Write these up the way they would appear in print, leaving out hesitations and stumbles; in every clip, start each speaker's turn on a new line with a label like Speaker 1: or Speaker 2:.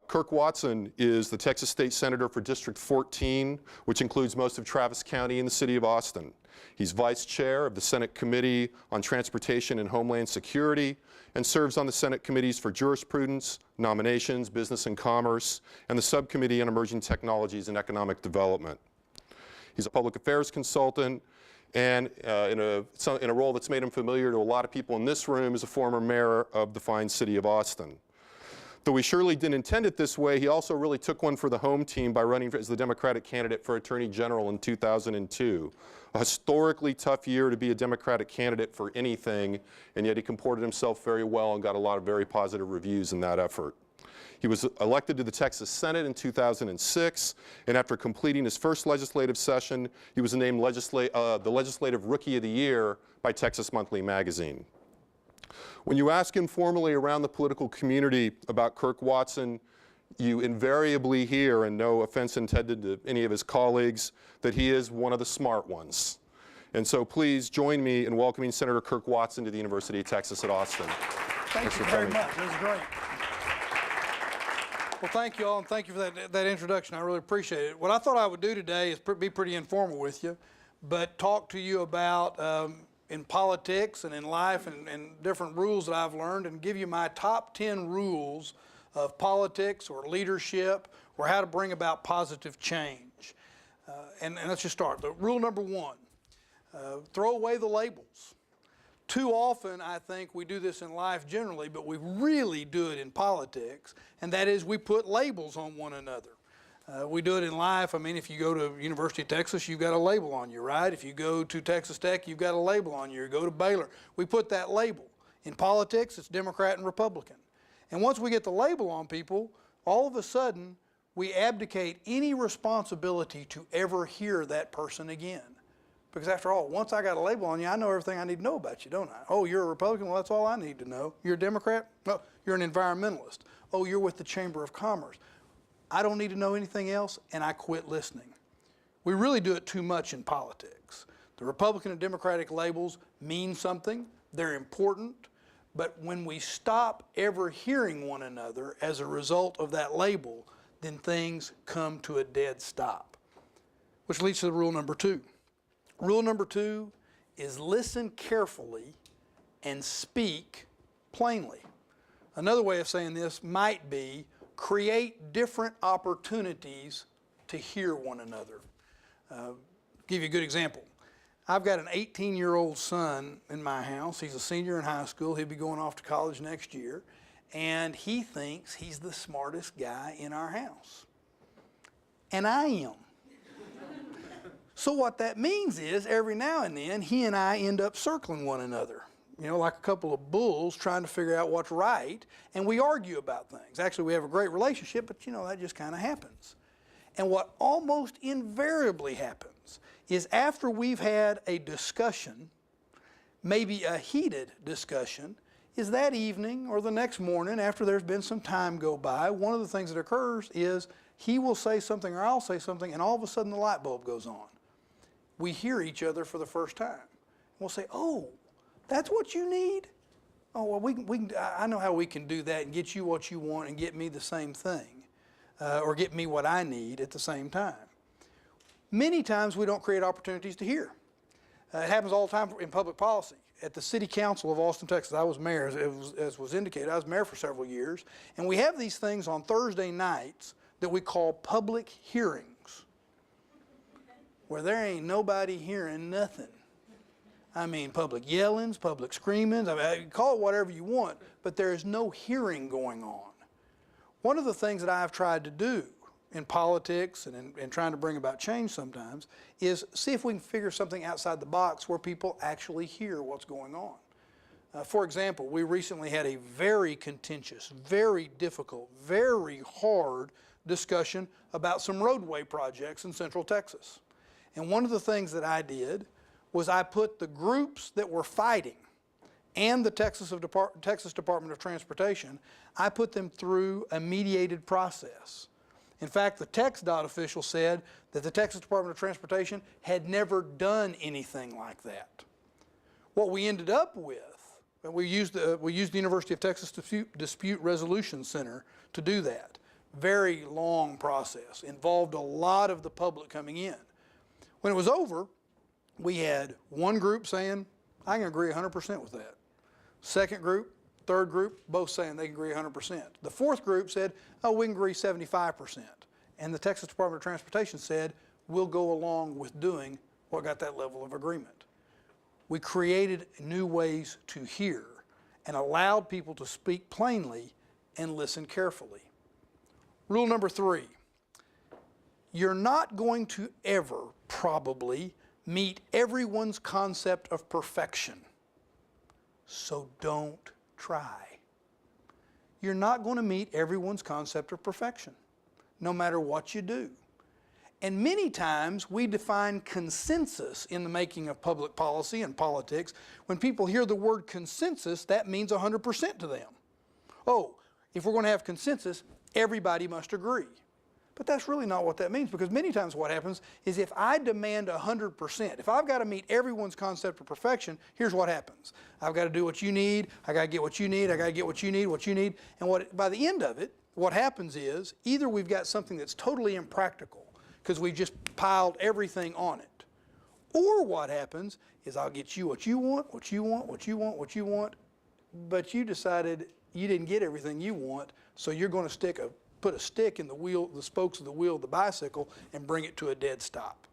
Speaker 1: Kirk Watson is the Texas State Senator for District 14, which includes most of Travis County in the city of Austin. He's Vice Chair of the Senate Committee on Transportation and Homeland Security and serves on the Senate Committees for Jurisprudence, Nominations, Business and Commerce, and the Subcommittee on Emerging Technologies and Economic Development. He's a public affairs consultant and in a role that's made him familiar to a lot of people in this room as a former mayor of the fine city of Austin. Though we surely didn't intend it this way, he also really took one for the home team by running as the Democratic candidate for Attorney General in 2002. A historically tough year to be a Democratic candidate for anything, and yet he comported himself very well and got a lot of very positive reviews in that effort. He was elected to the Texas Senate in 2006, and after completing his first legislative session, he was named the Legislative Rookie of the Year by Texas Monthly Magazine. When you ask informally around the political community about Kirk Watson, you invariably hear, and no offense intended to any of his colleagues, that he is one of the smart ones. And so please join me in welcoming Senator Kirk Watson to the University of Texas at Austin.
Speaker 2: Thank you very much. It was great. Well, thank you all, and thank you for that introduction. I really appreciate it. What I thought I would do today is be pretty informal with you, but talk to you about in politics and in life and different rules that I've learned, and give you my top 10 rules of politics or leadership or how to bring about positive change. And let's just start. Rule number 1, throw away the labels. Too often, I think we do this in life generally, but we really do it in politics, and that is we put labels on one another. We do it in life. I mean, if you go to University of Texas, you've got a label on you, right? If you go to Texas Tech, you've got a label on you. You go to Baylor, we put that label. In politics, it's Democrat and Republican. And once we get the label on people, all of a sudden, we abdicate any responsibility to ever hear that person again. Because after all, once I got a label on you, I know everything I need to know about you, don't I? Oh, you're a Republican? Well, that's all I need to know. You're a Democrat? No, you're an environmentalist. Oh, you're with the Chamber of Commerce. I don't need to know anything else, and I quit listening. We really do it too much in politics. The Republican and Democratic labels mean something. They're important. But when we stop ever hearing one another as a result of that label, then things come to a dead stop. Which leads to rule number 2. Rule number 2 is listen carefully and speak plainly. Another way of saying this might be create different opportunities to hear one another. Give you a good example. I've got an 18-year-old son in my house. He's a senior in high school. He'll be going off to college next year. And he thinks he's the smartest guy in our house. And I am. So what that means is every now and then he and I end up circling one another, you know, like a couple of bulls trying to figure out what's right, and we argue about things. Actually, we have a great relationship, but you know, that just kind of happens. And what almost invariably happens is after we've had a discussion, maybe a heated discussion, is that evening or the next morning after there's been some time go by, one of the things that occurs is he will say something or I'll say something, and all of a sudden the light bulb goes on. We hear each other for the first time. We'll say, oh, that's what you need? Oh, well, I know how we can do that and get you what you want and get me the same thing, or get me what I need at the same time. Many times we don't create opportunities to hear. It happens all the time in public policy. At the City Council of Austin, Texas, I was mayor, as was indicated. I was mayor for several years, and we have these things on Thursday nights that we call public hearings, where there ain't nobody hearing nothing. I mean, public yellings, public screamings, I mean, call it whatever you want, but there is no hearing going on. One of the things that I've tried to do in politics and trying to bring about change sometimes is see if we can figure something outside the box where people actually hear what's going on. For example, we recently had a very contentious, very difficult, very hard discussion about some roadway projects in Central Texas. And one of the things that I did was I put the groups that were fighting and the Texas Department of Transportation, I put them through a mediated process. In fact, the TxDOT official said that the Texas Department of Transportation had never done anything like that. What we ended up with, we used the University of Texas Dispute Resolution Center to do that. Very long process, involved a lot of the public coming in. When it was over, we had one group saying, I can agree 100% with that. Second group, third group, both saying they can agree 100%. The fourth group said, oh, we can agree 75%. And the Texas Department of Transportation said, we'll go along with doing what got that level of agreement. We created new ways to hear and allowed people to speak plainly and listen carefully. Rule number 3, you're not going to ever probably meet everyone's concept of perfection, so don't try. You're not going to meet everyone's concept of perfection, no matter what you do. And many times we define consensus in the making of public policy and politics. When people hear the word consensus, that means 100% to them. Oh, if we're going to have consensus, everybody must agree. But that's really not what that means, because many times what happens is if I demand 100%, if I've got to meet everyone's concept of perfection, here's what happens. I've got to do what you need, I got to get what you need, I got to get what you need, and by the end of it, what happens is either we've got something that's totally impractical because we just piled everything on it, or what happens is I'll get you what you want, what you want, what you want, what you want, but you decided you didn't get everything you want, so you're going to put a stick in the spokes of the wheel of the bicycle and bring it to a dead stop.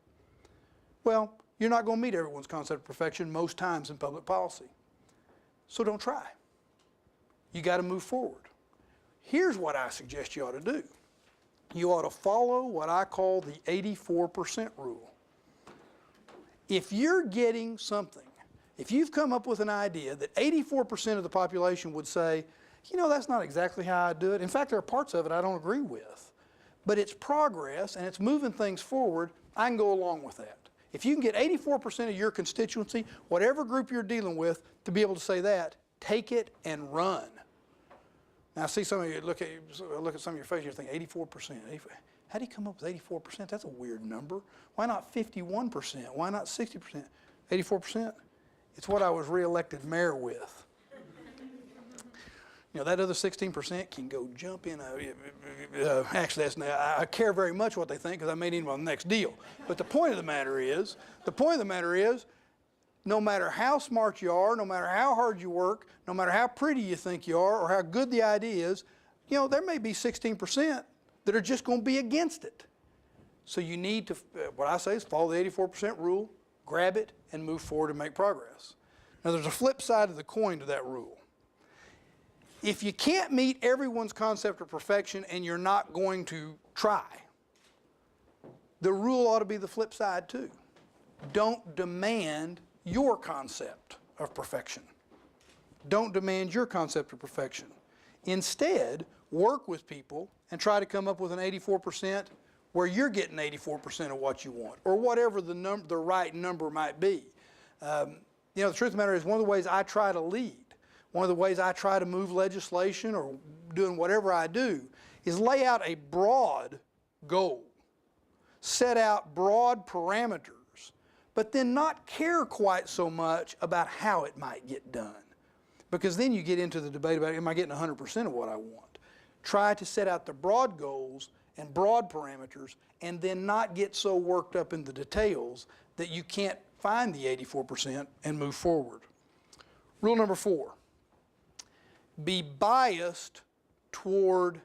Speaker 2: Well, you're not going to meet everyone's concept of perfection most times in public policy. So don't try. You got to move forward. Here's what I suggest you ought to do. You ought to follow what I call the 84% rule. If you're getting something, if you've come up with an idea that 84% of the population would say, you know, that's not exactly how I do it. In fact, there are parts of it I don't agree with. But it's progress and it's moving things forward, I can go along with that. If you can get 84% of your constituency, whatever group you're dealing with, to be able to say that, take it and run. Now, I see some of you look at some of your faces, you're thinking 84%. How do you come up with 84%? That's a weird number. Why not 51%? Why not 60%? 84%? It's what I was reelected mayor with. You know, that other 16% can go jump in. Actually, that's not, I care very much what they think because I made it on the next deal. But the point of the matter is, no matter how smart you are, no matter how hard you work, no matter how pretty you think you are or how good the idea is, you know, there may be 16% that are just going to be against it. So you need to, what I say is follow the 84% rule, grab it, and move forward and make progress. Now, there's a flip side of the coin to that rule. If you can't meet everyone's concept of perfection and you're not going to try, the rule ought to be the flip side too. Don't demand your concept of perfection. Don't demand your concept of perfection. Instead, work with people and try to come up with an 84% where you're getting 84% of what you want, or whatever the right number might be. You know, the truth of the matter is, one of the ways I try to lead, one of the ways I try to move legislation or doing whatever I do is lay out a broad goal, set out broad parameters, but then not care quite so much about how it might get done. Because then you get into the debate about, am I getting 100% of what I want? Try to set out the broad goals and broad parameters and then not get so worked up in the details that you can't find the 84% and move forward. Rule number 4. Be biased toward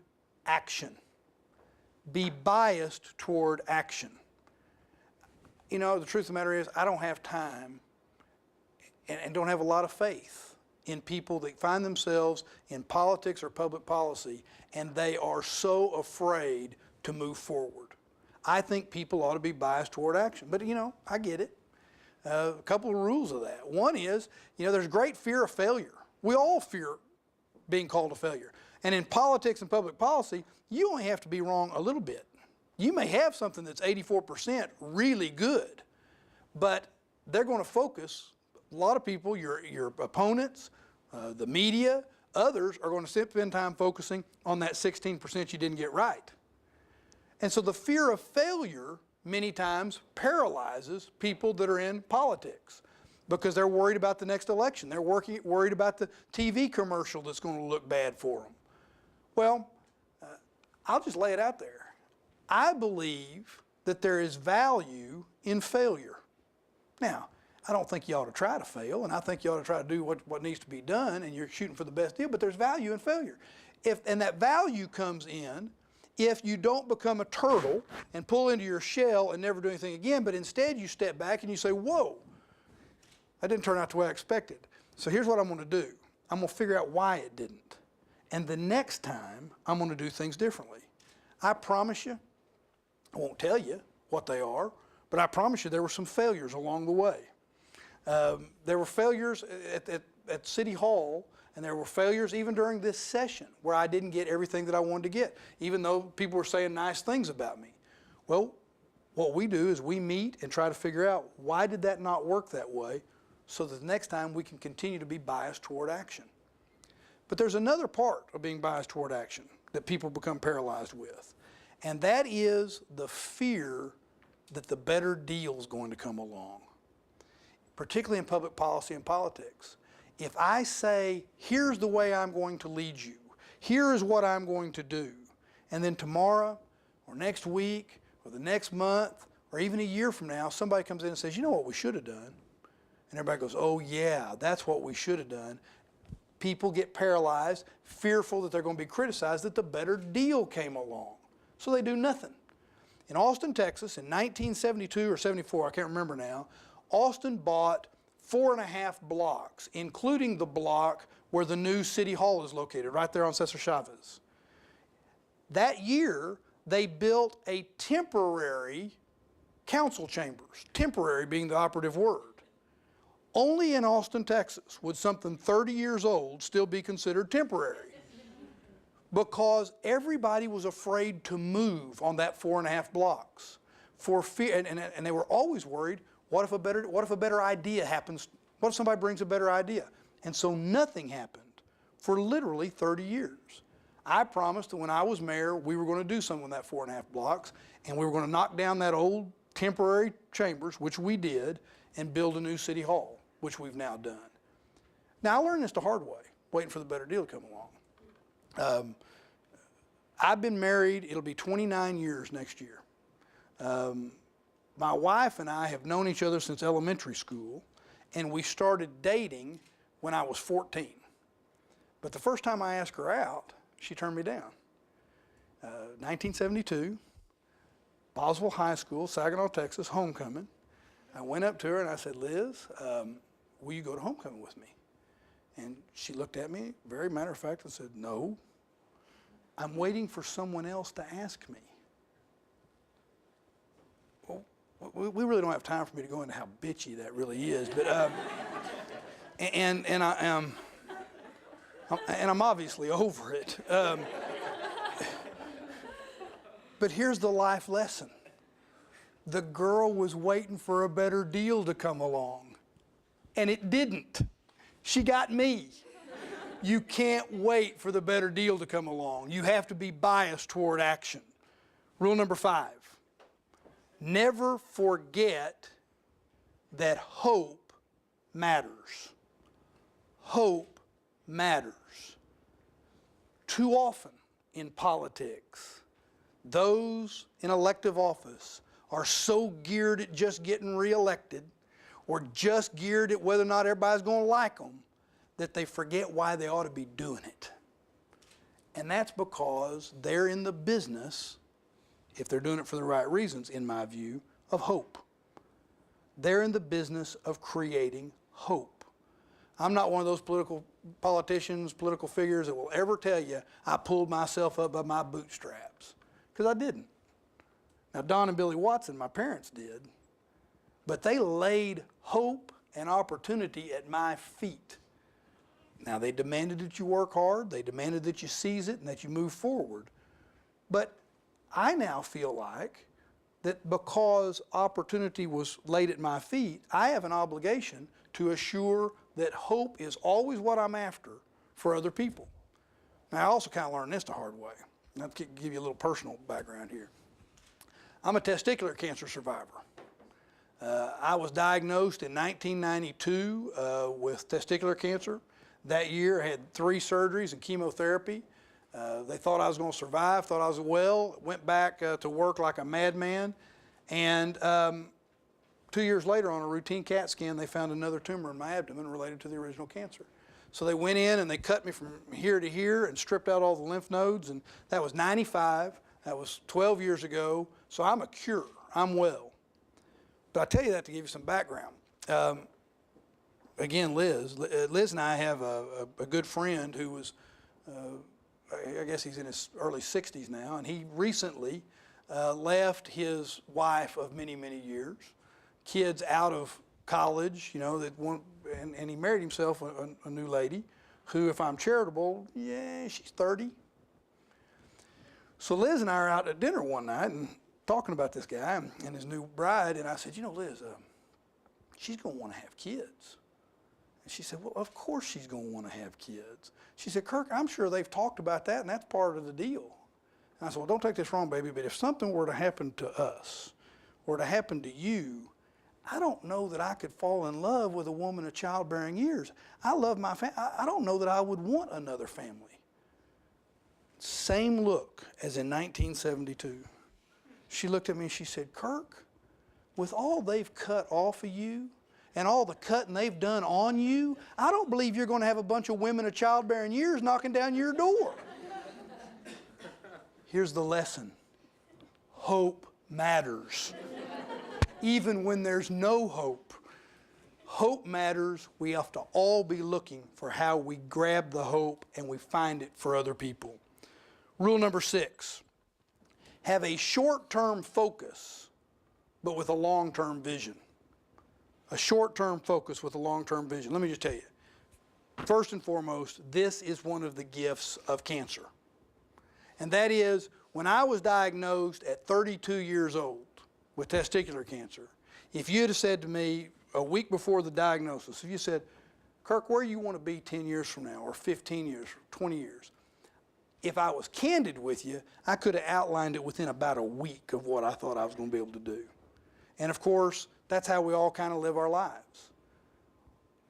Speaker 2: action. Be biased toward action. You know, the truth of the matter is, I don't have time and don't have a lot of faith in people that find themselves in politics or public policy and they are so afraid to move forward. I think people ought to be biased toward action. But, you know, I get it. A couple of rules of that. One is, you know, there's great fear of failure. We all fear being called a failure. And in politics and public policy, you only have to be wrong a little bit. You may have something that's 84% really good, but they're going to focus, a lot of people, your opponents, the media, others are going to spend time focusing on that 16% you didn't get right. And so the fear of failure many times paralyzes people that are in politics because they're worried about the next election. They're worried about the TV commercial that's going to look bad for them. Well, I'll just lay it out there. I believe that there is value in failure. Now, I don't think you ought to try to fail, and I think you ought to try to do what needs to be done, and you're shooting for the best deal, but there's value in failure. And that value comes in if you don't become a turtle and pull into your shell and never do anything again, but instead you step back and you say, whoa, that didn't turn out the way I expected. So here's what I'm going to do. I'm going to figure out why it didn't. And the next time, I'm going to do things differently. I promise you, I won't tell you what they are, but I promise you there were some failures along the way. There were failures at City Hall, and there were failures even during this session where I didn't get everything that I wanted to get, even though people were saying nice things about me. Well, what we do is we meet and try to figure out why did that not work that way, so that the next time we can continue to be biased toward action. But there's another part of being biased toward action that people become paralyzed with, and that is the fear that the better deal is going to come along, particularly in public policy and politics. If I say, here's the way I'm going to lead you, here is what I'm going to do, and then tomorrow or next week or the next month or even a year from now, somebody comes in and says, you know what we should have done? And everybody goes, oh yeah, that's what we should have done. People get paralyzed, fearful that they're going to be criticized, that the better deal came along. So they do nothing. In Austin, Texas, in 1972 or 74, I can't remember now, Austin bought 4.5 blocks, including the block where the new City Hall is located, right there on Cesar Chavez. That year, they built a temporary council chambers, temporary being the operative word. Only in Austin, Texas would something 30 years old still be considered temporary, because everybody was afraid to move on that 4.5 blocks for fear, and they were always worried, what if a better idea happens? What if somebody brings a better idea? And so nothing happened for literally 30 years. I promised that when I was mayor, we were going to do something with that 4.5 blocks, and we were going to knock down that old temporary chambers, which we did, and build a new city hall, which we've now done. Now, I learned this the hard way, waiting for the better deal to come along. I've been married, it'll be 29 years next year. My wife and I have known each other since elementary school, and we started dating when I was 14. But the first time I asked her out, she turned me down. 1972, Boswell High School, Saginaw, Texas, homecoming. I went up to her and I said, Liz, will you go to homecoming with me? And she looked at me, very matter of fact, and said, no, I'm waiting for someone else to ask me. Well, we really don't have time for me to go into how bitchy that really is, but and I'm obviously over it. But here's the life lesson. The girl was waiting for a better deal to come along, and it didn't. She got me. You can't wait for the better deal to come along. You have to be biased toward action. Rule number 5, never forget that hope matters. Hope matters. Too often in politics, those in elective office are so geared at just getting reelected or just geared at whether or not everybody's going to like them that they forget why they ought to be doing it. And that's because they're in the business, if they're doing it for the right reasons, in my view, of hope. They're in the business of creating hope. I'm not one of those politicians, political figures that will ever tell you I pulled myself up by my bootstraps, because I didn't. Now, Don and Billy Watson, my parents did, but they laid hope and opportunity at my feet. Now, they demanded that you work hard, they demanded that you seize it and that you move forward. But I now feel like that because opportunity was laid at my feet, I have an obligation to assure that hope is always what I'm after for other people. Now, I also kind of learned this the hard way. I'll give you a little personal background here. I'm a testicular cancer survivor. I was diagnosed in 1992 with testicular cancer. That year, I had 3 surgeries and chemotherapy. They thought I was going to survive, thought I was well, went back to work like a madman. And 2 years later, on a routine CAT scan, they found another tumor in my abdomen related to the original cancer. So they went in and they cut me from here to here and stripped out all the lymph nodes. And that was 95. That was 12 years ago. So I'm a cure. I'm well. But I tell you that to give you some background. Again, Liz and I have a good friend who was, I guess he's in his early 60s now, and he recently left his wife of many, many years, kids out of college, you know, and he married himself a new lady who, if I'm charitable, yeah, she's 30. So Liz and I are out at dinner one night and talking about this guy and his new bride, and I said, you know, Liz, she's going to want to have kids. And she said, well, of course she's going to want to have kids. She said, Kirk, I'm sure they've talked about that, and that's part of the deal. And I said, well, don't take this wrong, baby, but if something were to happen to us or to happen to you, I don't know that I could fall in love with a woman of childbearing years. I love my family. I don't know that I would want another family. Same look as in 1972. She looked at me and she said, Kirk, with all they've cut off of you and all the cutting they've done on you, I don't believe you're going to have a bunch of women of childbearing years knocking down your door. Here's the lesson. Hope matters. Even when there's no hope. Hope matters. We have to all be looking for how we grab the hope and we find it for other people. Rule number 6. Have a short-term focus, but with a long-term vision. A short-term focus with a long-term vision. Let me just tell you. First and foremost, this is one of the gifts of cancer. And that is, when I was diagnosed at 32 years old with testicular cancer, if you had said to me a week before the diagnosis, if you said, Kirk, where do you want to be 10 years from now, or 15 years, or 20 years? If I was candid with you, I could have outlined it within about a week of what I thought I was going to be able to do. And of course, that's how we all kind of live our lives.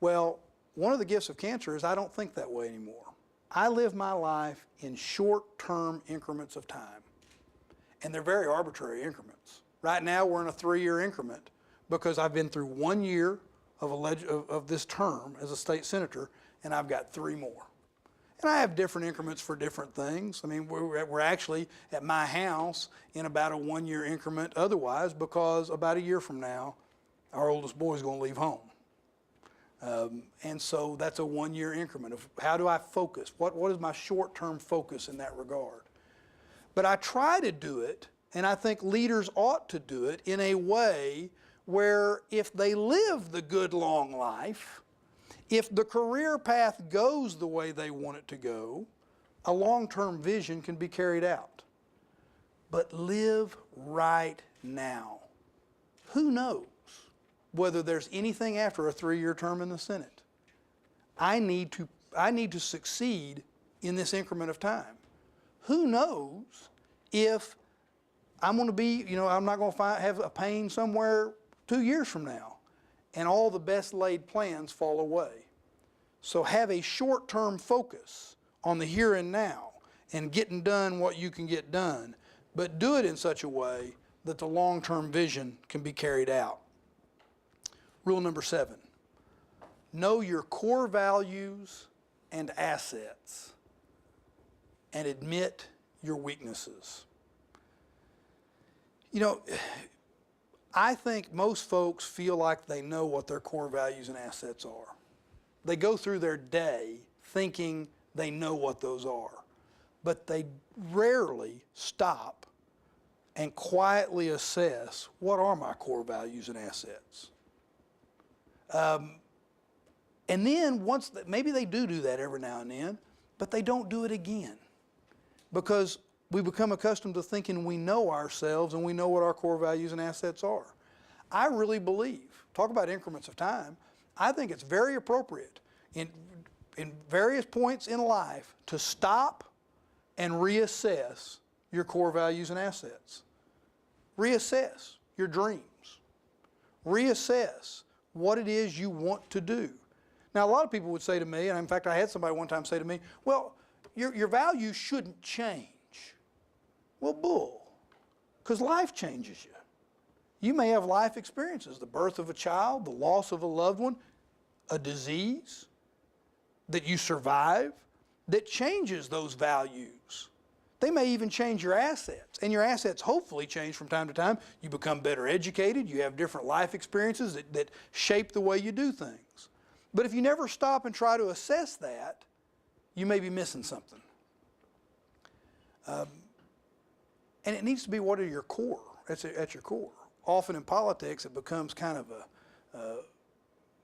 Speaker 2: Well, one of the gifts of cancer is I don't think that way anymore. I live my life in short-term increments of time. And they're very arbitrary increments. Right now, we're in a 3-year increment because I've been through 1 year of this term as a state senator, and I've got 3 more. And I have different increments for different things. I mean, we're actually at my house in about a 1-year increment otherwise, because about a year from now, our oldest boy is going to leave home. And so that's a 1-year increment of how do I focus? What is my short-term focus in that regard? But I try to do it, and I think leaders ought to do it in a way where if they live the good long life, if the career path goes the way they want it to go, a long-term vision can be carried out. But live right now. Who knows whether there's anything after a 3-year term in the Senate? I need to succeed in this increment of time. Who knows if I'm going to be, I'm not going to have a pain somewhere 2 years from now, and all the best laid plans fall away. So have a short-term focus on the here and now and getting done what you can get done, but do it in such a way that the long-term vision can be carried out. Rule number 7, know your core values and assets and admit your weaknesses. I think most folks feel like they know what their core values and assets are. They go through their day thinking they know what those are, but they rarely stop and quietly assess, what are my core values and assets? And then maybe they do that every now and then, but they don't do it again, because we become accustomed to thinking we know ourselves and we know what our core values and assets are. I really believe, talk about increments of time, I think it's very appropriate in various points in life to stop and reassess your core values and assets. Reassess your dreams. Reassess what it is you want to do. Now, a lot of people would say to me, and in fact I had somebody one time say to me, well, your values shouldn't change. Well, bull, because life changes you. You may have life experiences, the birth of a child, the loss of a loved one, a disease that you survive that changes those values. They may even change your assets, and your assets hopefully change from time to time. You become better educated, you have different life experiences that shape the way you do things. But if you never stop and try to assess that, you may be missing something. And it needs to be what are your core, at your core. Often in politics, it becomes kind of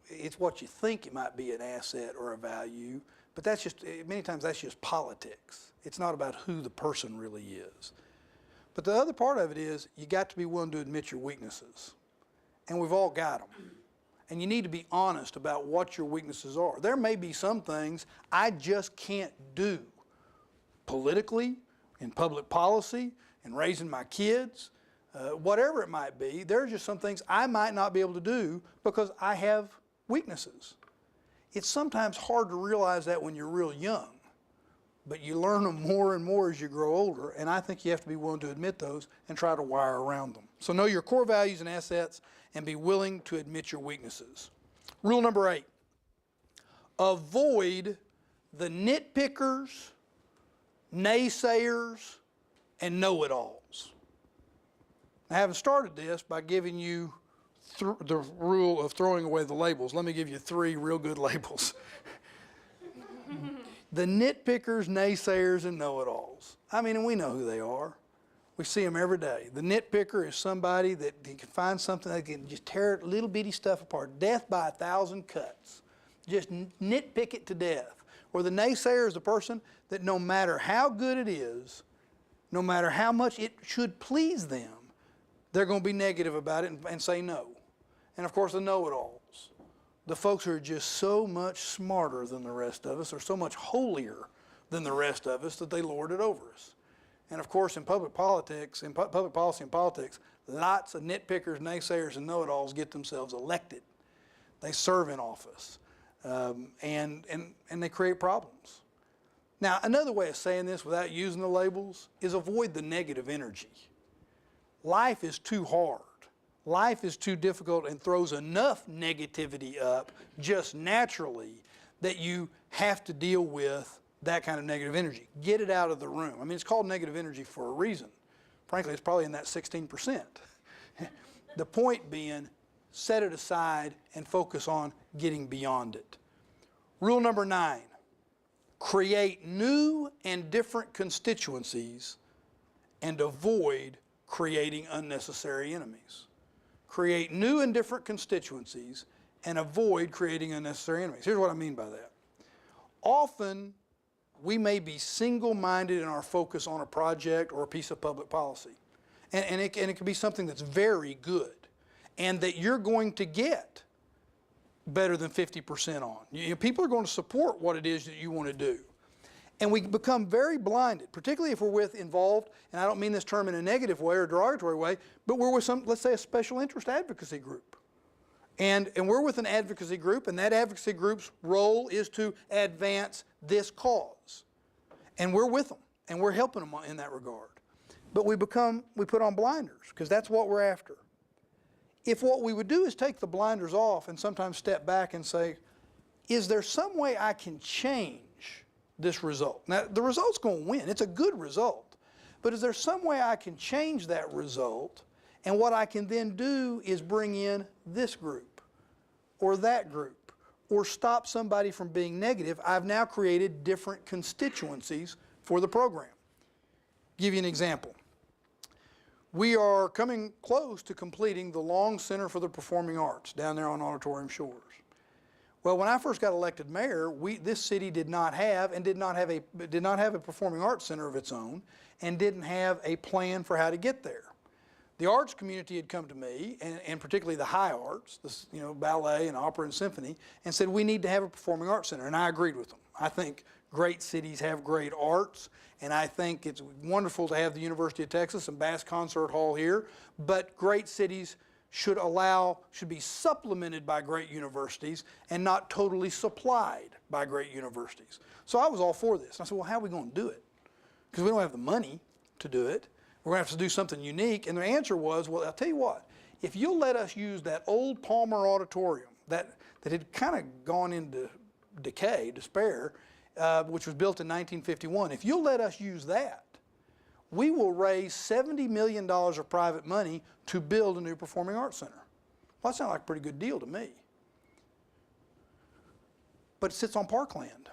Speaker 2: it's what you think it might be an asset or a value, but that's just, many times that's just politics. It's not about who the person really is. But the other part of it is you got to be willing to admit your weaknesses. And we've all got them. And you need to be honest about what your weaknesses are. There may be some things I just can't do politically, in public policy, in raising my kids, whatever it might be. There are just some things I might not be able to do because I have weaknesses. It's sometimes hard to realize that when you're real young, but you learn them more and more as you grow older, and I think you have to be willing to admit those and try to wire around them. So know your core values and assets and be willing to admit your weaknesses. Rule number 8, avoid the nitpickers, naysayers, and know-it-alls. I haven't started this by giving you the rule of throwing away the labels. Let me give you 3 real good labels. The nitpickers, naysayers, and know-it-alls. I mean, and we know who they are. We see them every day. The nitpicker is somebody that can find something that can just tear little bitty stuff apart. Death by 1,000 cuts. Just nitpick it to death. Or the naysayer is the person that no matter how good it is, no matter how much it should please them, they're going to be negative about it and say no. And of course the know-it-alls. The folks who are just so much smarter than the rest of us, or so much holier than the rest of us, that they lord it over us. And of course in public politics, in public policy and politics, lots of nitpickers, naysayers, and know-it-alls get themselves elected. They serve in office, and they create problems. Now, another way of saying this without using the labels is avoid the negative energy. Life is too hard. Life is too difficult and throws enough negativity up just naturally that you have to deal with that kind of negative energy. Get it out of the room. I mean, it's called negative energy for a reason. Frankly, it's probably in that 16%. The point being, set it aside and focus on getting beyond it. Rule number 9, create new and different constituencies and avoid creating unnecessary enemies. Create new and different constituencies and avoid creating unnecessary enemies. Here's what I mean by that. Often, we may be single-minded in our focus on a project or a piece of public policy. And it can be something that's very good and that you're going to get better than 50% on. People are going to support what it is that you want to do. And we become very blinded, particularly if we're involved, and I don't mean this term in a negative way or a derogatory way, but we're with some, let's say, a special interest advocacy group. And we're with an advocacy group, and that advocacy group's role is to advance this cause. And we're with them, and we're helping them in that regard. But we put on blinders, because that's what we're after. If what we would do is take the blinders off and sometimes step back and say, is there some way I can change this result? Now, the result's going to win. It's a good result. But is there some way I can change that result, and what I can then do is bring in this group or that group or stop somebody from being negative? I've now created different constituencies for the program. Give you an example. We are coming close to completing the Long Center for the Performing Arts down there on Auditorium Shores. Well, when I first got elected mayor, this city did not have a performing arts center of its own, and didn't have a plan for how to get there. The arts community had come to me, and particularly the high arts, ballet and opera and symphony, and said we need to have a performing arts center, and I agreed with them. I think great cities have great arts, and I think it's wonderful to have the University of Texas and Bass Concert Hall here, but great cities should be supplemented by great universities and not totally supplied by great universities. So I was all for this. And I said, well, how are we going to do it? Because we don't have the money to do it. We're going to have to do something unique. And their answer was, well, I'll tell you what, if you'll let us use that old Palmer Auditorium that had kind of gone into decay, despair, which was built in 1951, if you'll let us use that, we will raise $70 million of private money to build a new performing arts center. Well, that sounds like a pretty good deal to me. But it sits on parkland.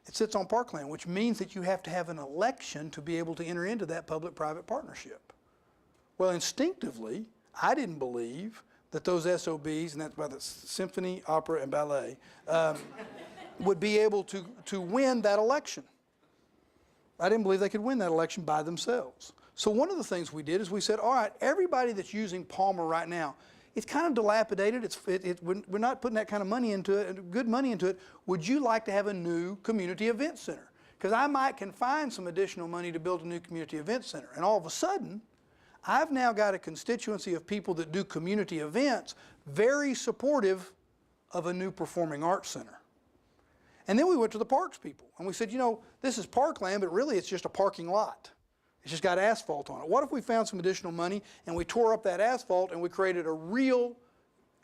Speaker 2: It sits on parkland, which means that you have to have an election to be able to enter into that public-private partnership. Well, instinctively, I didn't believe that those SOBs, and that's by the Symphony, Opera, and Ballet, would be able to win that election. I didn't believe they could win that election by themselves. So one of the things we did is we said, all right, everybody that's using Palmer right now, it's kind of dilapidated. We're not putting that kind of money into it, good money into it. Would you like to have a new community event center? Because I can find some additional money to build a new community event center. And all of a sudden, I've now got a constituency of people that do community events very supportive of a new performing arts center. And then we went to the parks people and we said, you know, this is parkland, but really it's just a parking lot. It's just got asphalt on it. What if we found some additional money and we tore up that asphalt and we created a real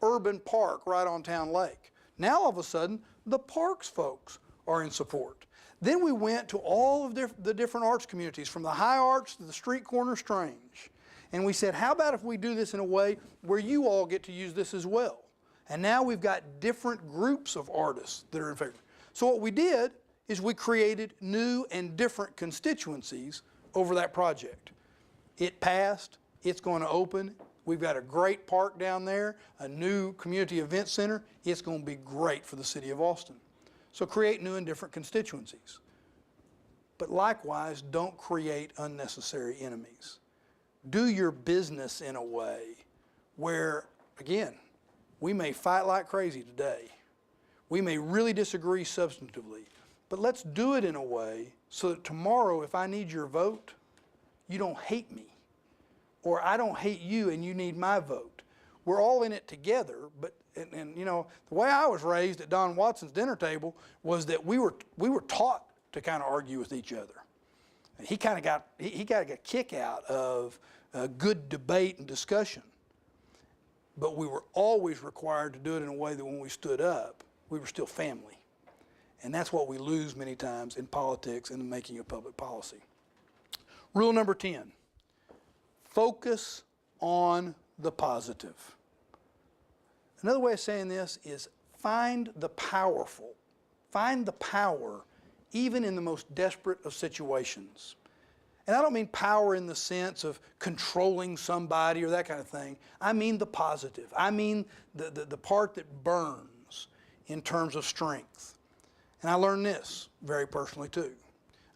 Speaker 2: urban park right on Town Lake? Now all of a sudden, the parks folks are in support. Then we went to all of the different arts communities, from the high arts to the street corner strange. And we said, how about if we do this in a way where you all get to use this as well? And now we've got different groups of artists that are in favor. So what we did is we created new and different constituencies over that project. It passed, it's going to open. We've got a great park down there, a new community event center. It's going to be great for the city of Austin. So create new and different constituencies. But likewise, don't create unnecessary enemies. Do your business in a way where, again, we may fight like crazy today. We may really disagree substantively, but let's do it in a way so that tomorrow, if I need your vote, you don't hate me, or I don't hate you and you need my vote. We're all in it together, but and you know, the way I was raised at Don Watson's dinner table was that we were taught to kind of argue with each other. He got a kick out of good debate and discussion, but we were always required to do it in a way that when we stood up, we were still family. And that's what we lose many times in politics and the making of public policy. Rule number 10, focus on the positive. Another way of saying this is find the powerful. Find the power even in the most desperate of situations. And I don't mean power in the sense of controlling somebody or that kind of thing. I mean the positive. I mean the part that burns in terms of strength. And I learned this very personally too.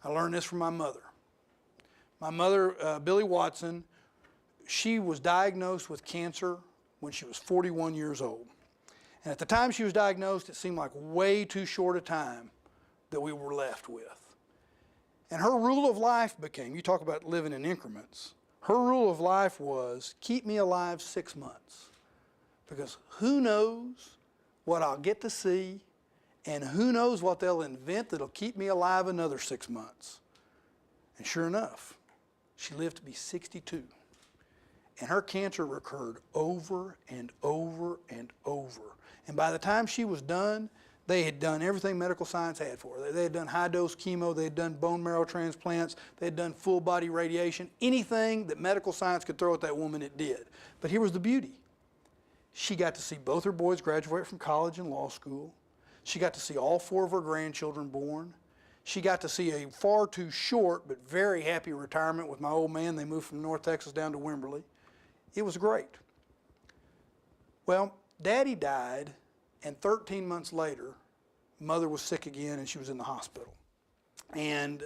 Speaker 2: I learned this from my mother. My mother, Billy Watson, she was diagnosed with cancer when she was 41 years old. And at the time she was diagnosed, it seemed like way too short a time that we were left with. And her rule of life became, you talk about living in increments, her rule of life was keep me alive 6 months. Because who knows what I'll get to see, and who knows what they'll invent that'll keep me alive another 6 months. And sure enough, she lived to be 62. And her cancer recurred over and over and over. And by the time she was done, they had done everything medical science had for her. They had done high-dose chemo, they had done bone marrow transplants, they had done full-body radiation. Anything that medical science could throw at that woman, it did. But here was the beauty. She got to see both her boys graduate from college and law school. She got to see all 4 of her grandchildren born. She got to see a far too short but very happy retirement with my old man. They moved from North Texas down to Wimberley. It was great. Well, Daddy died, and 13 months later, Mother was sick again and she was in the hospital. And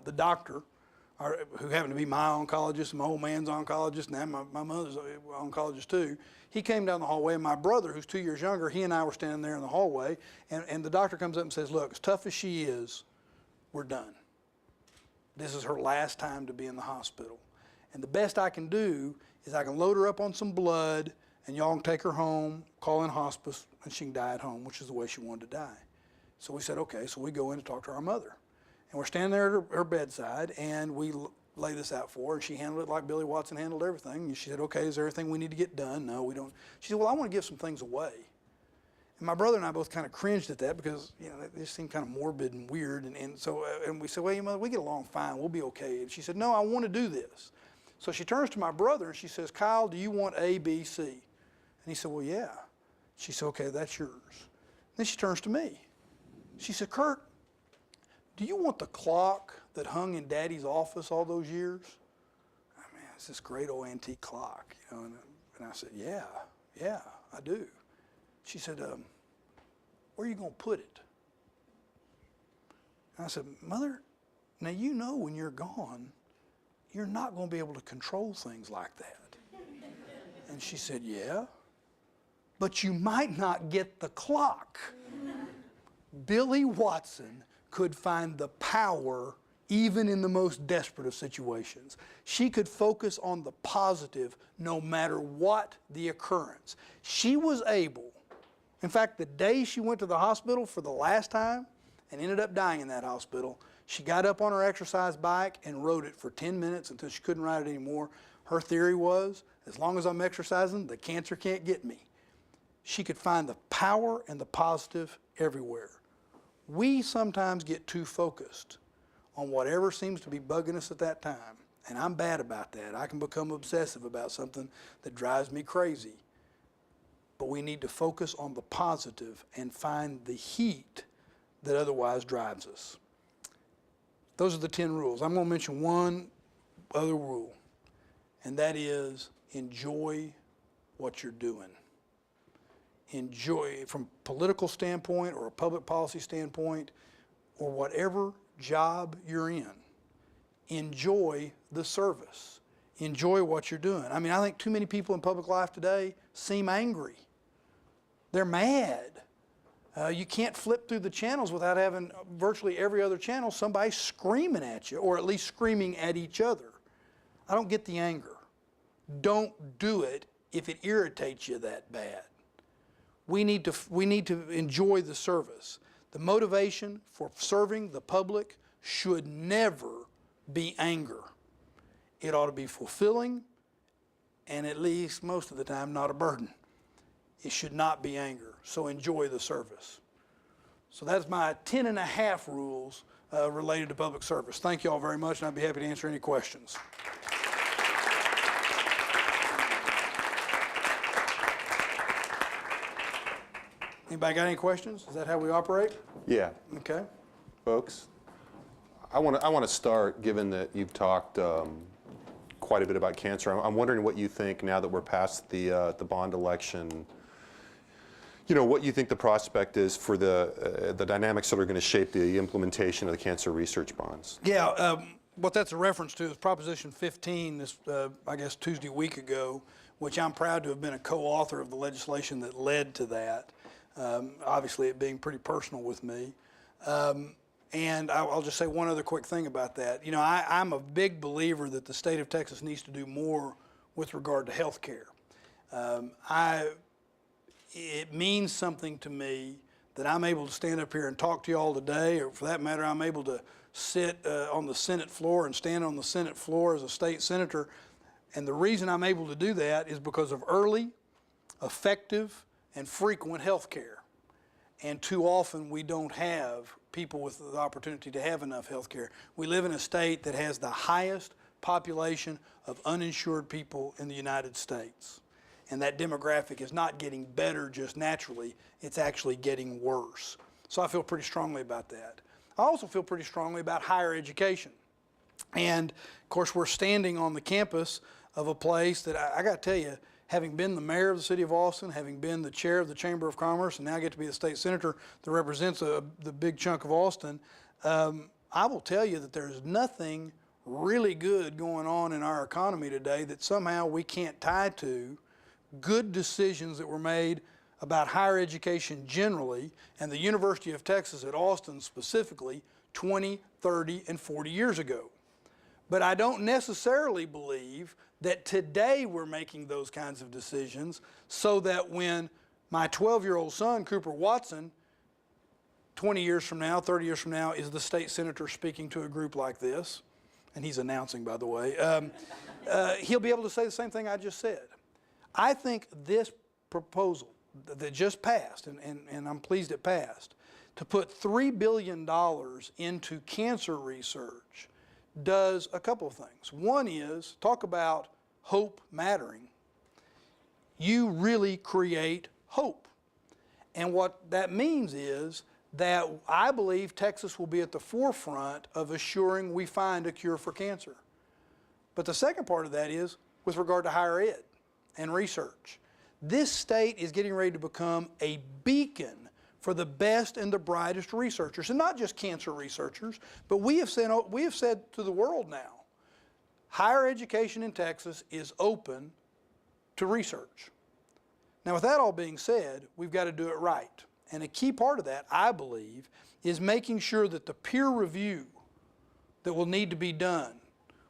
Speaker 2: the doctor, who happened to be my oncologist, and my old man's oncologist, and my mother's oncologist too, he came down the hallway, and my brother, who's 2 years younger, he and I were standing there in the hallway, and the doctor comes up and says, look, as tough as she is, we're done. This is her last time to be in the hospital. And the best I can do is I can load her up on some blood, and y'all can take her home, call in hospice, and she can die at home, which is the way she wanted to die. So we said, okay, so we go in to talk to our mother. And we're standing there at her bedside, and we lay this out for her, and she handled it like Billy Watson handled everything. And she said, okay, is there anything we need to get done? No, we don't. She said, well, I want to give some things away. And my brother and I both kind of cringed at that because, you know, they just seemed kind of morbid and weird. And we said, well, mother, we get along fine. We'll be okay. And she said, no, I want to do this. So she turns to my brother and she says, Kyle, do you want A, B, C? And he said, well, yeah. She said, okay, that's yours. Then she turns to me. She said, Kirk, do you want the clock that hung in Daddy's office all those years? I mean, it's this great old antique clock, you know. And I said, yeah, I do. She said, where are you going to put it? And I said, Mother, now you know when you're gone, you're not going to be able to control things like that. And she said, yeah, but you might not get the clock. Billy Watson could find the power even in the most desperate of situations. She could focus on the positive no matter what the occurrence. She was able, in fact, the day she went to the hospital for the last time and ended up dying in that hospital, she got up on her exercise bike and rode it for 10 minutes until she couldn't ride it anymore. Her theory was, as long as I'm exercising, the cancer can't get me. She could find the power and the positive everywhere. We sometimes get too focused on whatever seems to be bugging us at that time. And I'm bad about that. I can become obsessive about something that drives me crazy. But we need to focus on the positive and find the heat that otherwise drives us. Those are the 10 rules. I'm going to mention one other rule, and that is enjoy what you're doing. Enjoy, from a political standpoint or a public policy standpoint or whatever job you're in, enjoy the service. Enjoy what you're doing. I mean, I think too many people in public life today seem angry. They're mad. You can't flip through the channels without having virtually every other channel somebody screaming at you, or at least screaming at each other. I don't get the anger. Don't do it if it irritates you that bad. We need to enjoy the service. The motivation for serving the public should never be anger. It ought to be fulfilling and, at least most of the time, not a burden. It should not be anger. So enjoy the service. So that's my 10 and a half rules related to public service. Thank you all very much, and I'd be happy to answer any questions. Anybody got any questions? Is that how we operate?
Speaker 1: Yeah.
Speaker 2: Okay.
Speaker 1: Folks, I want to start, given that you've talked quite a bit about cancer. I'm wondering what you think now that we're past the bond election. You know, what you think the prospect is for the dynamics that are going to shape the implementation of the cancer research bonds.
Speaker 2: Yeah, what that's a reference to is Proposition 15, this, I guess, Tuesday week ago, which I'm proud to have been a co-author of the legislation that led to that. Obviously, it being pretty personal with me. And I'll just say one other quick thing about that. You know, I'm a big believer that the state of Texas needs to do more with regard to health care. It means something to me that I'm able to stand up here and talk to you all today, or for that matter, I'm able to sit on the Senate floor and stand on the Senate floor as a state senator. And the reason I'm able to do that is because of early, effective, and frequent health care. And too often we don't have people with the opportunity to have enough health care. We live in a state that has the highest population of uninsured people in the United States. And that demographic is not getting better just naturally, it's actually getting worse. So I feel pretty strongly about that. I also feel pretty strongly about higher education. And of course, we're standing on the campus of a place that I got to tell you, having been the mayor of the city of Austin, having been the chair of the Chamber of Commerce, and now I get to be the state senator that represents the big chunk of Austin, I will tell you that there's nothing really good going on in our economy today that somehow we can't tie to good decisions that were made about higher education generally, and the University of Texas at Austin specifically, 20, 30, and 40 years ago. But I don't necessarily believe that today we're making those kinds of decisions so that when my 12-year-old son, Cooper Watson, 20 years from now, 30 years from now, is the state senator speaking to a group like this, and he's announcing, by the way, he'll be able to say the same thing I just said. I think this proposal that just passed, and I'm pleased it passed, to put $3 billion into cancer research does a couple of things. One is, talk about hope mattering. You really create hope. And what that means is that I believe Texas will be at the forefront of assuring we find a cure for cancer. But the second part of that is with regard to higher ed and research. This state is getting ready to become a beacon for the best and the brightest researchers, and not just cancer researchers, but we have said to the world now, higher education in Texas is open to research. Now, with that all being said, we've got to do it right. And a key part of that, I believe, is making sure that the peer review that will need to be done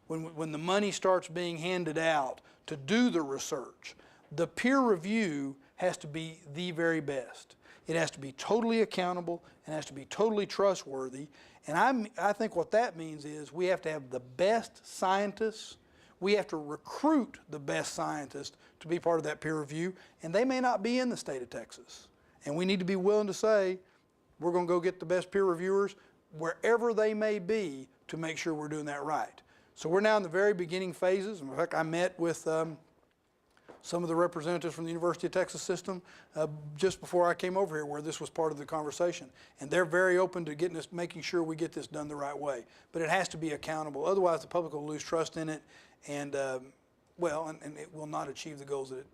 Speaker 2: when the money starts being handed out to do the research, the peer review has to be the very best. It has to be totally accountable and has to be totally trustworthy. And I think what that means is we have to have the best scientists. We have to recruit the best scientists to be part of that peer review, and they may not be in the state of Texas. And we need to be willing to say, we're going to go get the best peer reviewers wherever they may be to make sure we're doing that right. So we're now in the very beginning phases. In fact, I met with some of the representatives from the University of Texas system just before I came over here, where this was part of the conversation. And they're very open to making sure we get this done the right way. But it has to be accountable. Otherwise, the public will lose trust in it, and and it will not achieve the goals that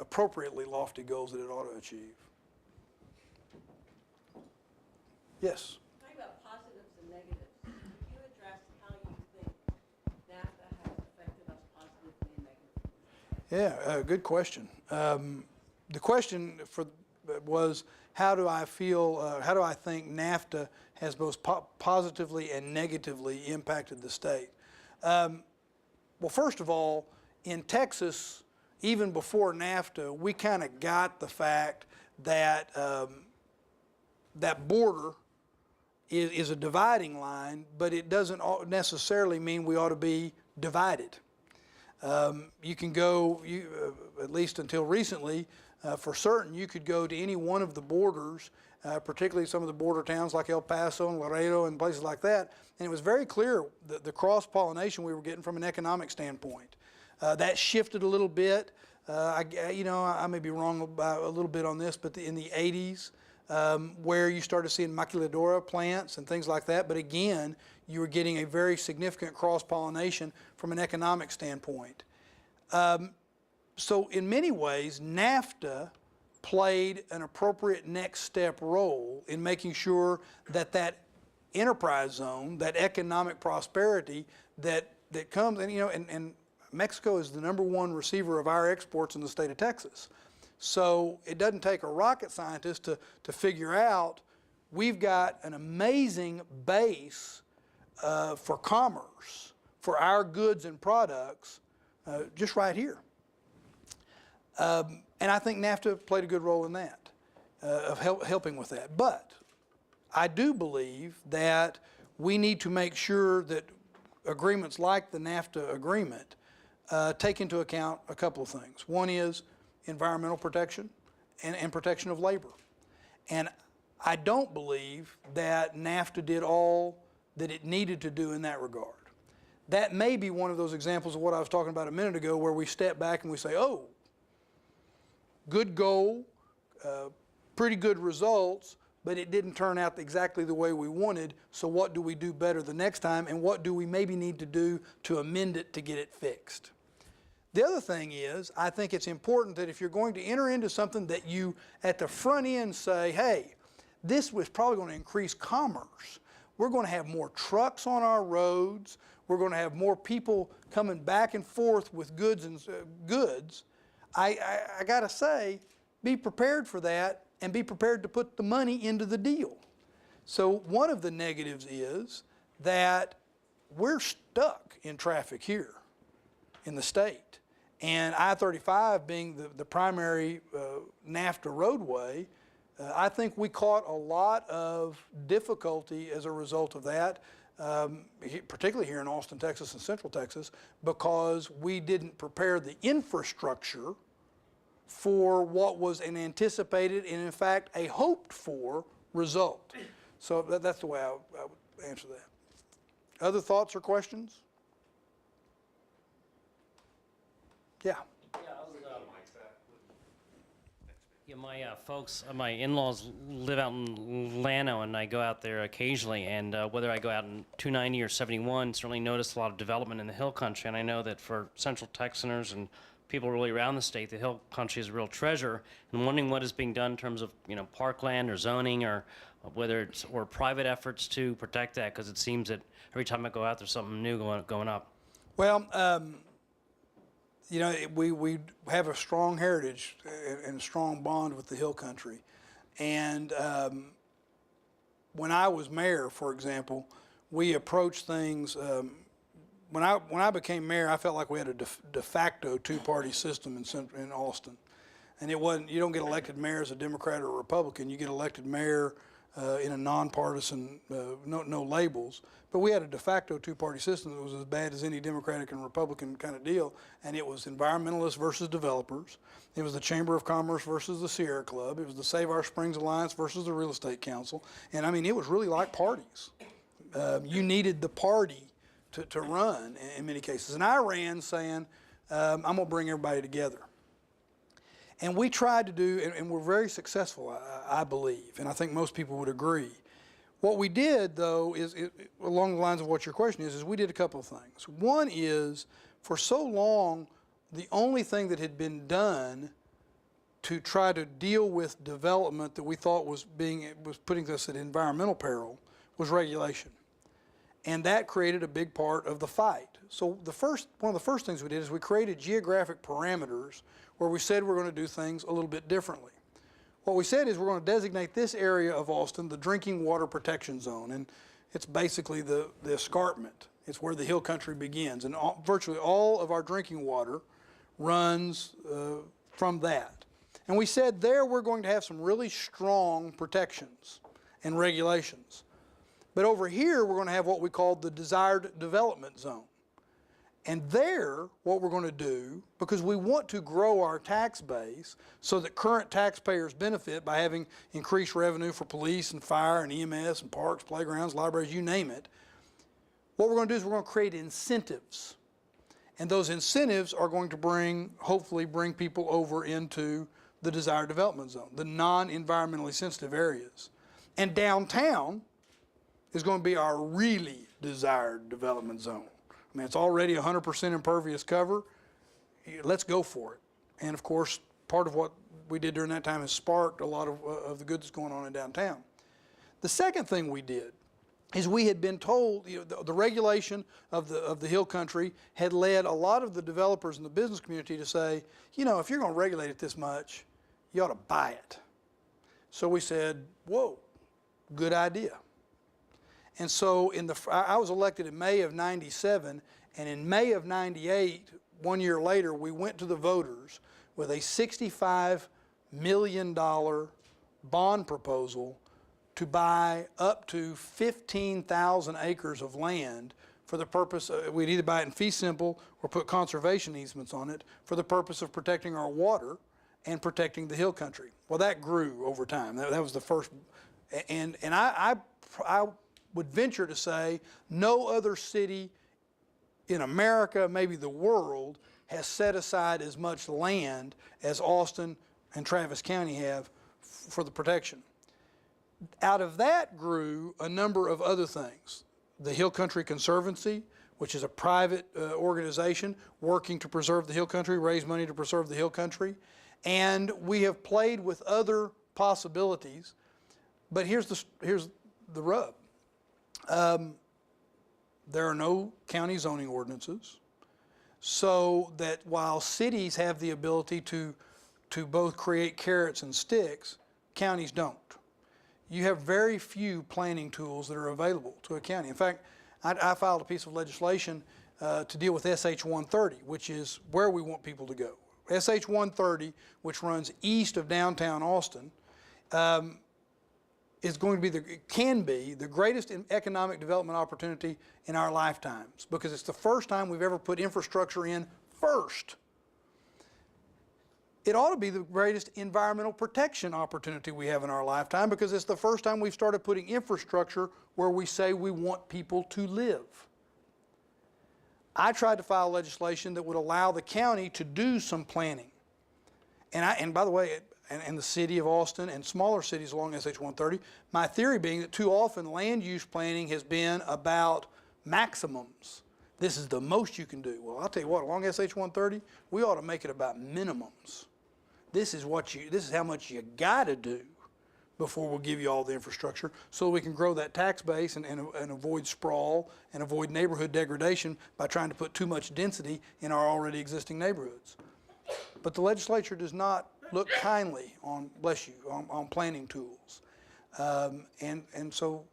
Speaker 2: appropriately lofty goals that it ought to achieve. Yes?
Speaker 3: Talking about positives and negatives, could you address how you think NAFTA has affected us positively and negatively?
Speaker 2: Yeah, good question. The question was, how do I think NAFTA has both positively and negatively impacted the state? Well, first of all, in Texas, even before NAFTA, we kind of got the fact that that border is a dividing line, but it doesn't necessarily mean we ought to be divided. You can go, at least until recently, for certain, you could go to any one of the borders, particularly some of the border towns like El Paso and Laredo and places like that, and it was very clear the cross-pollination we were getting from an economic standpoint. That shifted a little bit. I may be wrong about a little bit on this, but in the 80s, where you started seeing maquiladora plants and things like that, but again, you were getting a very significant cross-pollination from an economic standpoint. So in many ways, NAFTA played an appropriate next step role in making sure that that enterprise zone, that economic prosperity that comes, and Mexico is the #1 receiver of our exports in the state of Texas. So it doesn't take a rocket scientist to figure out we've got an amazing base for commerce, for our goods and products, just right here. And I think NAFTA played a good role in that, of helping with that. But I do believe that we need to make sure that agreements like the NAFTA agreement take into account a couple of things. One is environmental protection and protection of labor. And I don't believe that NAFTA did all that it needed to do in that regard. That may be one of those examples of what I was talking about a minute ago, where we step back and we say, oh, good goal, pretty good results, but it didn't turn out exactly the way we wanted, so what do we do better the next time, and what do we maybe need to do to amend it to get it fixed? The other thing is, I think it's important that if you're going to enter into something that you, at the front end, say, hey, this was probably going to increase commerce. We're going to have more trucks on our roads. We're going to have more people coming back and forth with goods. I got to say, be prepared for that and be prepared to put the money into the deal. So one of the negatives is that we're stuck in traffic here. in the state. And I-35 being the primary NAFTA roadway, I think we caught a lot of difficulty as a result of that, particularly here in Austin, Texas and Central Texas, because we didn't prepare the infrastructure for what was an anticipated and in fact a hoped for result. So that's the way I would answer that. Other thoughts or questions? Yeah.
Speaker 4: Yeah, my folks, my in-laws live out in Llano, and I go out there occasionally. And whether I go out in 290 or 71, certainly noticed a lot of development in the hill country. And I know that for Central Texaners and people really around the state, the hill country is a real treasure. And I'm wondering what is being done in terms of, you know, parkland or zoning, or whether it's or private efforts to protect that, because it seems that every time I go out, there's something new going up.
Speaker 2: Well, you know, we have a strong heritage and a strong bond with the hill country. And when I was mayor, for example, we approached things, when I became mayor, I felt like we had a de facto two-party system in Austin. And it wasn't, you don't get elected mayor as a Democrat or a Republican, you get elected mayor in a nonpartisan, no labels. But we had a de facto two-party system that was as bad as any Democratic and Republican kind of deal, and it was environmentalists versus developers. It was the Chamber of Commerce versus the Sierra Club. It was the Save Our Springs Alliance versus the Real Estate Council. And I mean, it was really like parties. You needed the party to run in many cases. And I ran saying, I'm going to bring everybody together. And we tried to do, and we're very successful, I believe, and I think most people would agree. What we did, though, is along the lines of what your question is we did a couple of things. One is, for so long, the only thing that had been done to try to deal with development that we thought was putting us at environmental peril was regulation. And that created a big part of the fight. So one of the first things we did is we created geographic parameters where we said we're going to do things a little bit differently. What we said is we're going to designate this area of Austin the drinking water protection zone, and it's basically the escarpment. It's where the hill country begins, and virtually all of our drinking water runs from that. And we said there we're going to have some really strong protections and regulations. But over here we're going to have what we call the desired development zone. And there, what we're going to do, because we want to grow our tax base so that current taxpayers benefit by having increased revenue for police and fire and EMS and parks, playgrounds, libraries, you name it, what we're going to do is we're going to create incentives. And those incentives are going to hopefully bring people over into the desired development zone, the non-environmentally sensitive areas. And downtown is going to be our really desired development zone. I mean, it's already 100% impervious cover. Let's go for it. And of course, part of what we did during that time has sparked a lot of the good that's going on in downtown. The second thing we did is we had been told, you know, the regulation of the hill country had led a lot of the developers in the business community to say, you know, if you're going to regulate it this much, you ought to buy it. So we said, whoa, good idea. And so I was elected in May of '97, and in May of '98, 1 year later, we went to the voters with a $65 million bond proposal to buy up to 15,000 acres of land for the purpose we'd either buy it in fee simple or put conservation easements on it for the purpose of protecting our water and protecting the hill country. Well, that grew over time. That was the first, and I would venture to say no other city in America, maybe the world, has set aside as much land as Austin and Travis County have for the protection. Out of that grew a number of other things. The Hill Country Conservancy, which is a private organization working to preserve the hill country, raise money to preserve the hill country. And we have played with other possibilities, but here's the rub. There are no county zoning ordinances, so that while cities have the ability to both create carrots and sticks, counties don't. You have very few planning tools that are available to a county. In fact, I filed a piece of legislation to deal with SH 130, which is where we want people to go. SH 130, which runs east of downtown Austin, is going to be can be the greatest economic development opportunity in our lifetimes, because it's the first time we've ever put infrastructure in first. It ought to be the greatest environmental protection opportunity we have in our lifetime, because it's the first time we've started putting infrastructure where we say we want people to live. I tried to file legislation that would allow the county to do some planning. And by the way, in the city of Austin and smaller cities along SH 130, my theory being that too often land use planning has been about maximums. This is the most you can do. Well, I'll tell you what, along SH 130, we ought to make it about minimums. This is how much you gotta do before we'll give you all the infrastructure, so we can grow that tax base and avoid sprawl and avoid neighborhood degradation by trying to put too much density in our already existing neighborhoods. But the legislature does not look kindly on, bless you, on planning tools. And so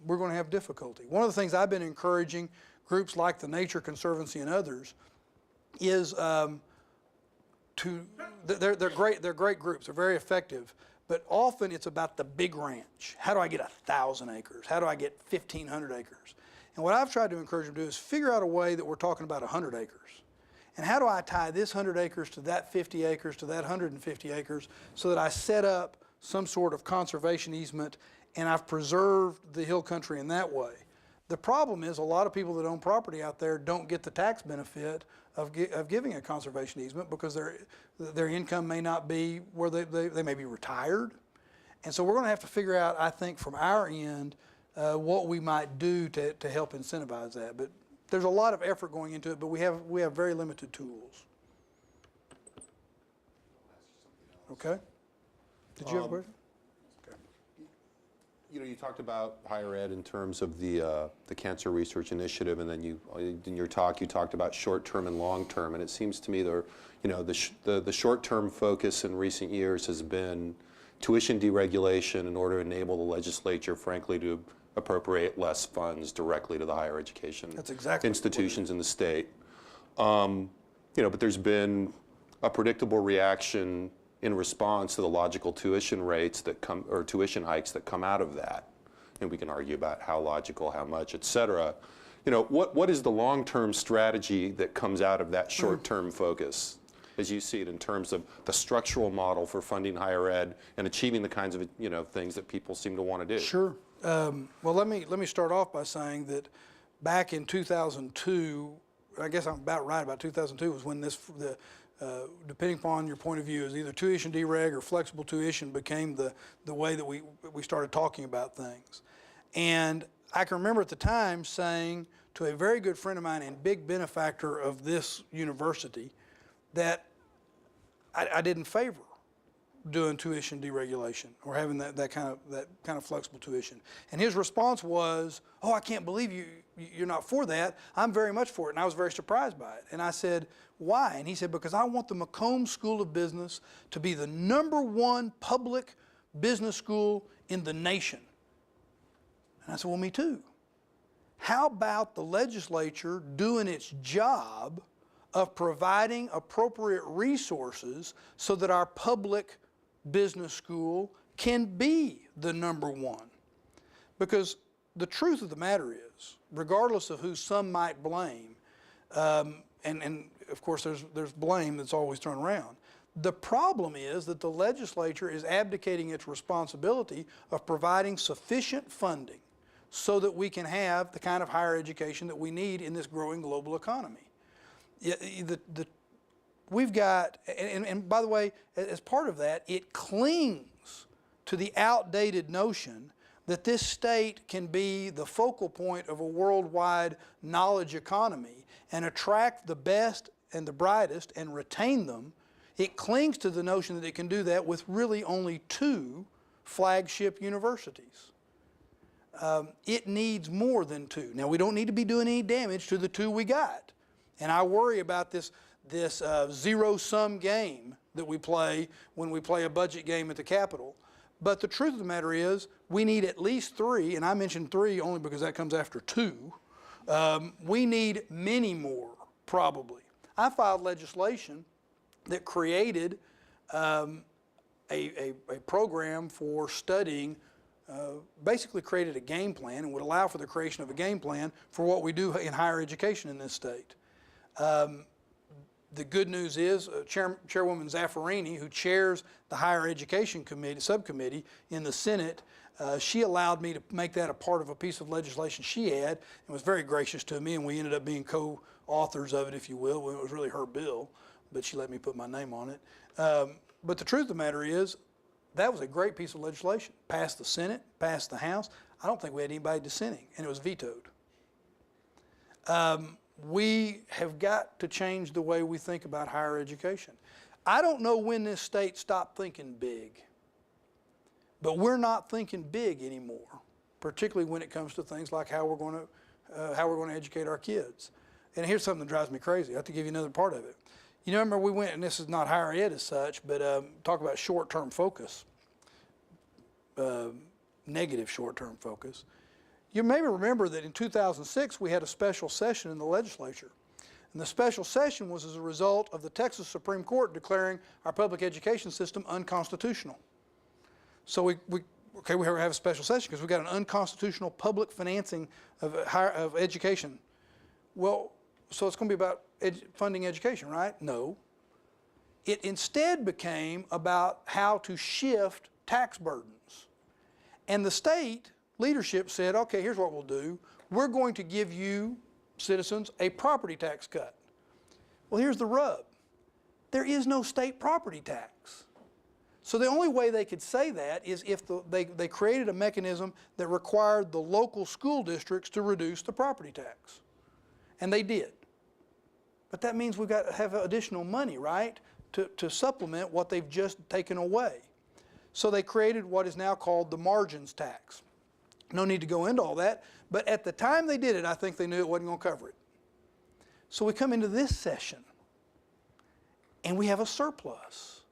Speaker 2: we're going to have difficulty. One of the things I've been encouraging groups like the Nature Conservancy and others is they're great groups, they're very effective, but often it's about the big ranch. How do I get 1,000 acres? How do I get 1,500 acres? And what I've tried to encourage them to do is figure out a way that we're talking about 100 acres. And how do I tie this 100 acres to that 50 acres to that 150 acres so that I set up some sort of conservation easement and I've preserved the hill country in that way? The problem is a lot of people that own property out there don't get the tax benefit of giving a conservation easement because their income may not be where they may be retired. And so we're going to have to figure out, I think, from our end, what we might do to help incentivize that. But there's a lot of effort going into it, but we have very limited tools. Okay? Did you have a question?
Speaker 1: You know, you talked about higher ed in terms of the Cancer Research Initiative, and then in your talk you talked about short-term and long-term, and it seems to me the short-term focus in recent years has been tuition deregulation in order to enable the legislature, frankly, to appropriate less funds directly to the higher education institutions in the state. But there's been a predictable reaction in response to the logical tuition rates that come, or tuition hikes that come out of that. And we can argue about how logical, how much, et cetera. What is the long-term strategy that comes out of that short-term focus, as you see it, in terms of the structural model for funding higher ed and achieving the kinds of things that people seem to want to do?
Speaker 2: Sure. Well, let me start off by saying that back in 2002, I guess I'm about right, about 2002 was when depending upon your point of view, is either tuition dereg or flexible tuition became the way that we started talking about things. And I can remember at the time saying to a very good friend of mine and big benefactor of this university that I didn't favor doing tuition deregulation or having that kind of flexible tuition. And his response was, "Oh, I can't believe you're not for that. I'm very much for it." And I was very surprised by it. And I said, "Why?" And he said, "Because I want the Macomb School of Business to be the #1 public business school in the nation." And I said, "Well, me too. How about the legislature doing its job of providing appropriate resources so that our public business school can be the #1? Because the truth of the matter is, regardless of who some might blame, and of course there's blame that's always thrown around, the problem is that the legislature is abdicating its responsibility of providing sufficient funding so that we can have the kind of higher education that we need in this growing global economy. We've got, and by the way, as part of that, it clings to the outdated notion that this state can be the focal point of a worldwide knowledge economy and attract the best and the brightest and retain them. It clings to the notion that it can do that with really only 2 flagship universities. It needs more than 2. Now, we don't need to be doing any damage to the 2 we got. And I worry about this zero-sum game that we play when we play a budget game at the Capitol. But the truth of the matter is, we need at least 3, and I mentioned 3 only because that comes after 2, We need many more, probably. I filed legislation that created a program for studying, basically created a game plan and would allow for the creation of a game plan for what we do in higher education in this state. The good news is Chairwoman Zaffarini, who chairs the Higher Education Committee, subcommittee in the Senate, she allowed me to make that a part of a piece of legislation she had and was very gracious to me, and we ended up being co-authors of it, if you will. It was really her bill, but she let me put my name on it. But the truth of the matter is, that was a great piece of legislation. Passed the Senate, passed the House. I don't think we had anybody dissenting, and it was vetoed. We have got to change the way we think about higher education. I don't know when this state stopped thinking big, but we're not thinking big anymore, particularly when it comes to things like how we're going to educate our kids. And here's something that drives me crazy. I have to give you another part of it. You know, remember we went, and this is not higher ed as such, but talk about short-term focus, negative short-term focus. You may remember that in 2006 we had a special session in the legislature. And the special session was as a result of the Texas Supreme Court declaring our public education system unconstitutional. So we have a special session because we got an unconstitutional public financing of education. Well, so it's going to be about funding education, right? No. It instead became about how to shift tax burdens. And the state leadership said, okay, here's what we'll do. We're going to give you, citizens, a property tax cut. Well, here's the rub. There is no state property tax. So the only way they could say that is if they created a mechanism that required the local school districts to reduce the property tax. And they did. But that means we've got to have additional money, right, to supplement what they've just taken away. So they created what is now called the margins tax. No need to go into all that, but at the time they did it, I think they knew it wasn't going to cover it. So we come into this session, and we have a surplus.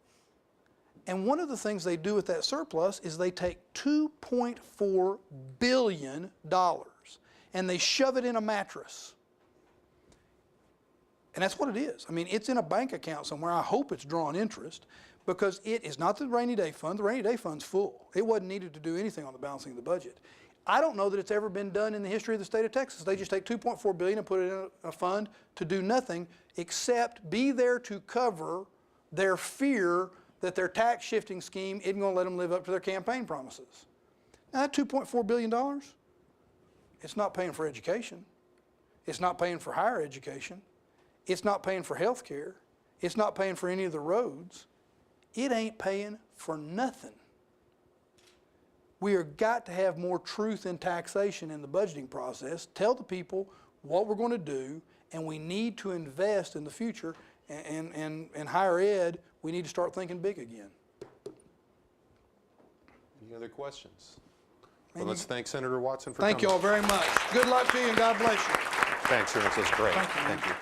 Speaker 2: And one of the things they do with that surplus is they take $2.4 billion and they shove it in a mattress. And that's what it is. I mean, it's in a bank account somewhere. I hope it's drawing interest because it is not the rainy day fund. The rainy day fund's full. It wasn't needed to do anything on the balancing of the budget. I don't know that it's ever been done in the history of the state of Texas. They just take $2.4 billion and put it in a fund to do nothing except be there to cover their fear that their tax shifting scheme isn't going to let them live up to their campaign promises. Now that $2.4 billion, it's not paying for education. It's not paying for higher education. It's not paying for health care. It's not paying for any of the roads. It ain't paying for nothing. We have got to have more truth in taxation in the budgeting process. Tell the people what we're going to do, and we need to invest in the future. And higher ed, we need to start thinking big again.
Speaker 1: Any other questions? Well, let's thank Senator Watson for
Speaker 2: coming. Thank you all very much. Good luck to you, and God bless you.
Speaker 1: Thanks, Ernest. That's great.
Speaker 2: Thank you.
Speaker 1: Thank you.